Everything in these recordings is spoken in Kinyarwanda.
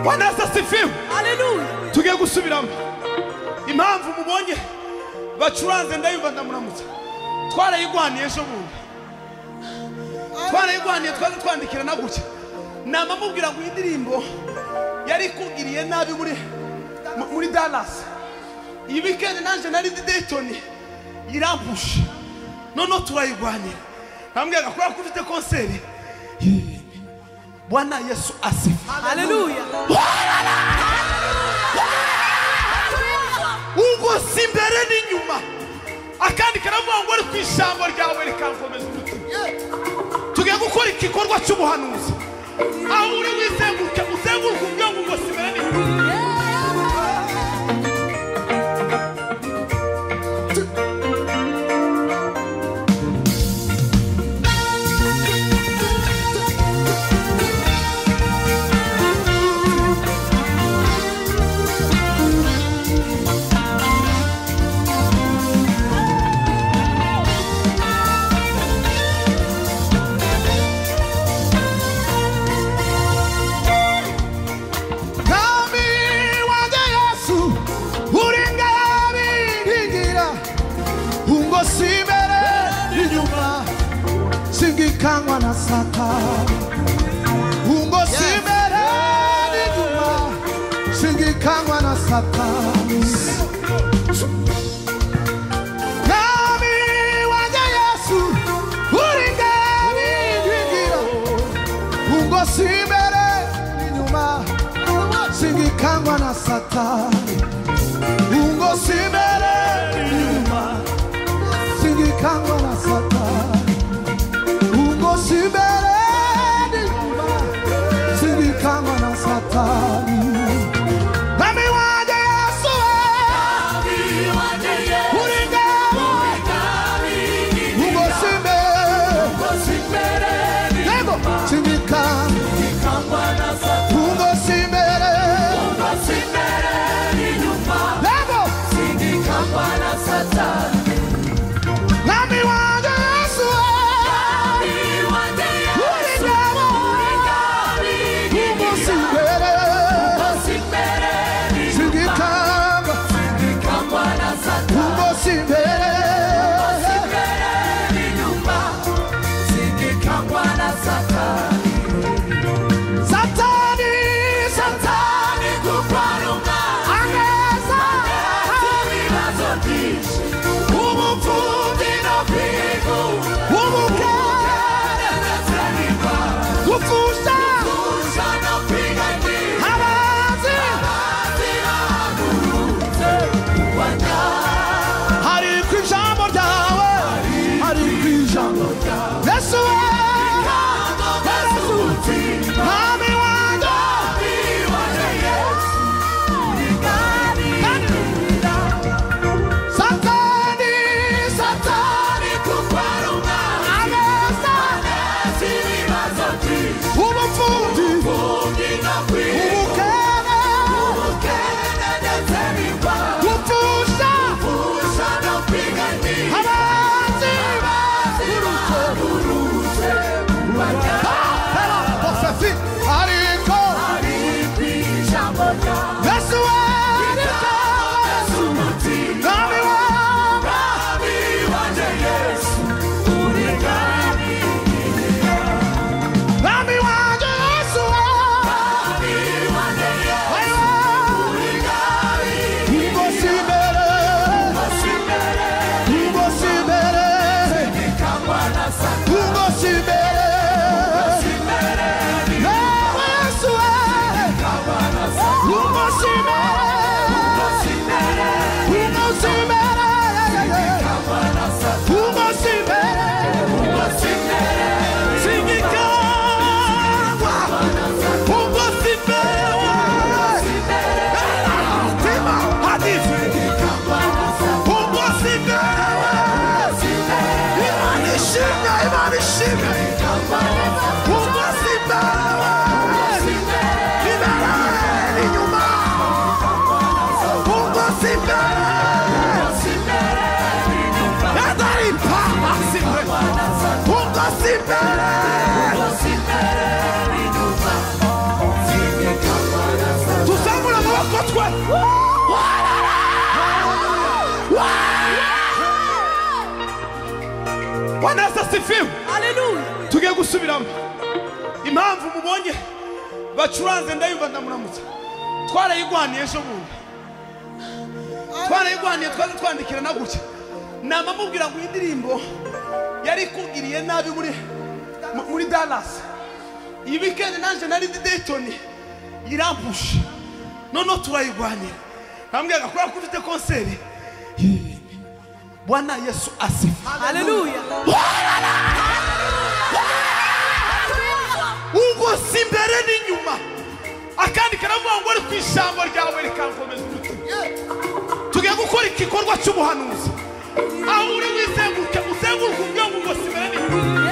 Wanasa sifiwe. Hallelujah. Tugiye gusubiramo. Impamvu mubonye bacuranze ndayumva ndamuramutsa. Twarayigwaniye ejo bundi. Twarayigwaniye twandikira na gutya. Nama mubwira ngo indirimbo yari kugiriye nabi muri Dallas. Iyi weekend nanje nari Dayton irampusha. Nono turayigwanira. Nambwira ko ufite concert. Bwana Yesu asifiwe. Hallelujah. Ugo simbere n'inyuma. Akandi karavuga ngo ari kwishambo ryawe rikankomeza umutima. Tugiye gukora igikorwa cy'ubuhanuzi. Aho uri wizenguruke uzenguruke ubwo ngo simbere n'inyuma. Singikangwa na Satani. Ungo simere n'inyuma. Singikangwa na Satani. Nami wanjye Yesu uri ngari ntigira. Ungo simere n'inyuma. Singikangwa na Satani. Ungo simere n'inyuma. Singikangwa na Satani. Sibereni singikangwa na Satani. Nami wanjye Yesu wanasasifiwe. Haleluya. Tugiye gusubiramo impamvu mubonye bacuranze ndayumva ndamuramutsa. Twarayigwaniye ejo bundi, twarayigwaniye twandikira na gutya. Nama mubwira ngo indirimbo yari kugiriye nabi muri Dallas. Iyi weekend nanje nari Dayton irampusha. Nono turayigwanira. Nambwira ko ufite concert. Bwana Yesu asifiwe. Haleluya. Ugo simbere n'inyuma. Akandi karavuga ngo ari kwishambo ryawe rikankomeza umutima. Tugiye gukora igikorwa cy'ubuhanuzi. Aho uri wizenguruke uzenguruke ngo simbere n'inyuma.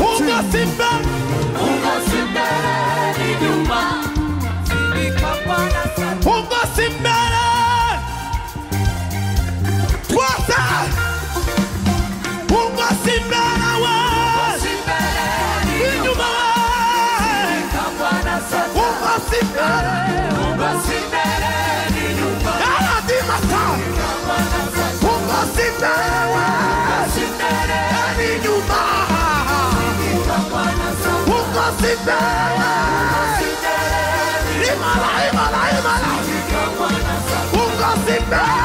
Ugo simbere n'inyuma. Ugo simbere. Twasa. Ugo simbere wa. Inyuma wa. Ugo simbere. Ugo simbere n'inyuma. Yaradimata. Ugo simbere wa. N'inyuma. Ugo simbere. Imala. Ugo simbere.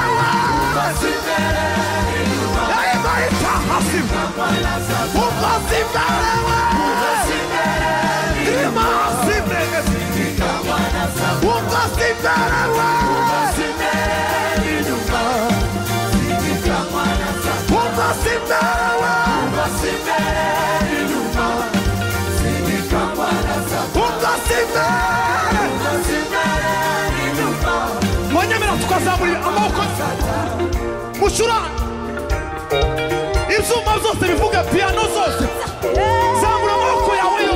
Mwanyemera tukazamurira amaboko mucuranga ibyuma zose bivuga piano zose zamura amaboko yawe yo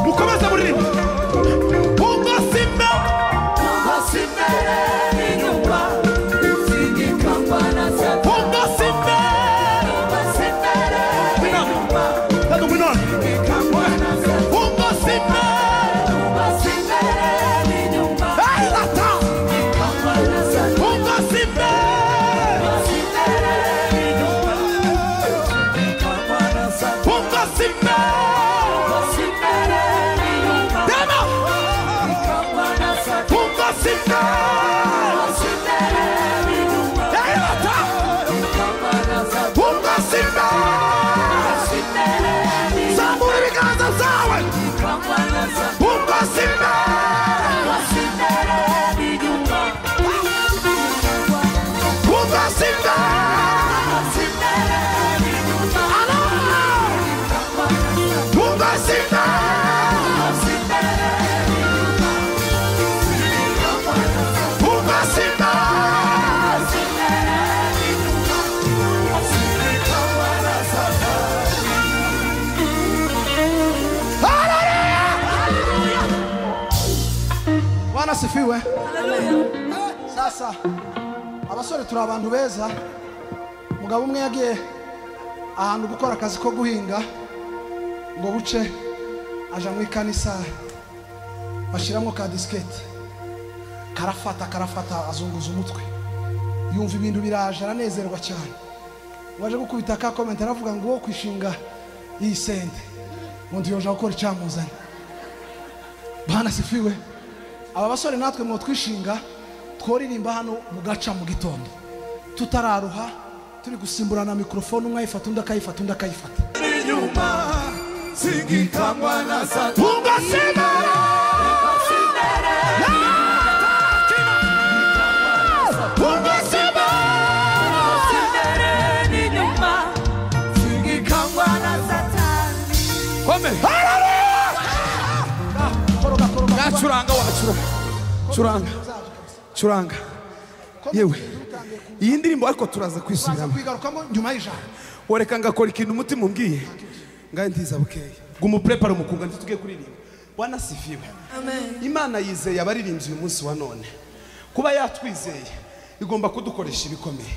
mukomeze muririmba Ugo simbere n'inyuma singikangwa na Satani Ugo simbere n'inyuma Ugo simbere n'inyuma Sifiwe. Sasa abasore turi abantu beza. Mugabo umwe yagiye ahantu gukora akazi ko guhinga ngo buce aja mu ikanisa bashiramo ka diskete karafata azunguza umutwe yumva ibintu biraje aranezerwa cyane. Waje gukubita ka comment aravuga ngo wo kwishinga iyi sente ngo ndiyoje gukora icyamuzanye. Bana sifiwe. Aba basore natwe mu twishinga tworirimba hano mu gaca mu gitondo tutararuha turi gusimburana mikrofone umwe ayifata undi akayifata undi akayifata. Inyuma singikangwa na Satani Ugo simbere Ugo simbere n'inyuma singikangwa na Satani. Kome curanga yewe iyi ndirimbo ariko turaza kwisubiramo nyuma y'ijana wareka ngakora ikintu umutima umbwiye ngaye ntiza bukeye gumuprepare umukunga ntitugiye kuririmba. Bwana sifiwe. Amen. Imana yizeye abaririmbyi uyu munsi wa none kuba yatwizeye igomba kudukoresha ibikomeye.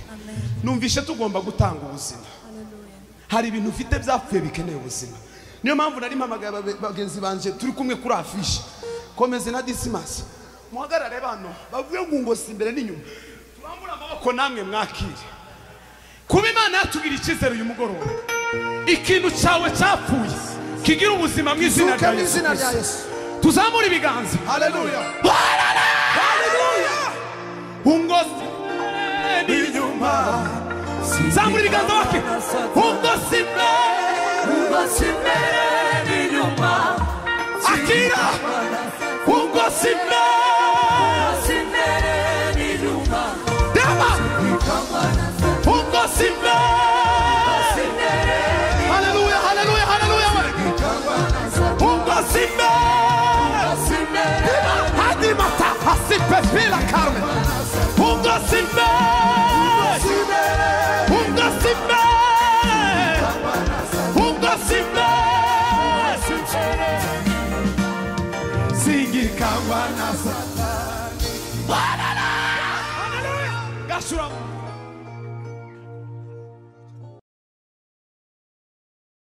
Numvishe tugomba gutanga ubuzima. Hari ibintu ufite byapfuye bikeneye ubuzima niyo mpamvu nari mpamagaye bagenzi banje turi kumwe kuri afishe Komeze na Dismas muhagarare bano bavuye ngo simbere n'inyuma turambura amaboko namwe mwakire kuba Imana yatugira icyizere uyu mugoroba ikintu cyawe cyapfuye kigira ubuzima mw'izina rya Yesu tuzamura ibiganza haleluya haleluya ungosi n'inyuma zamura ibiganza wake ungosi n'inyuma akira ungosi n'inyuma dama ungosi haleluya haleluya haleluya ungosi hadi mata hasipe bila karme ungosi Singikangwa na Satani. Hallelujah.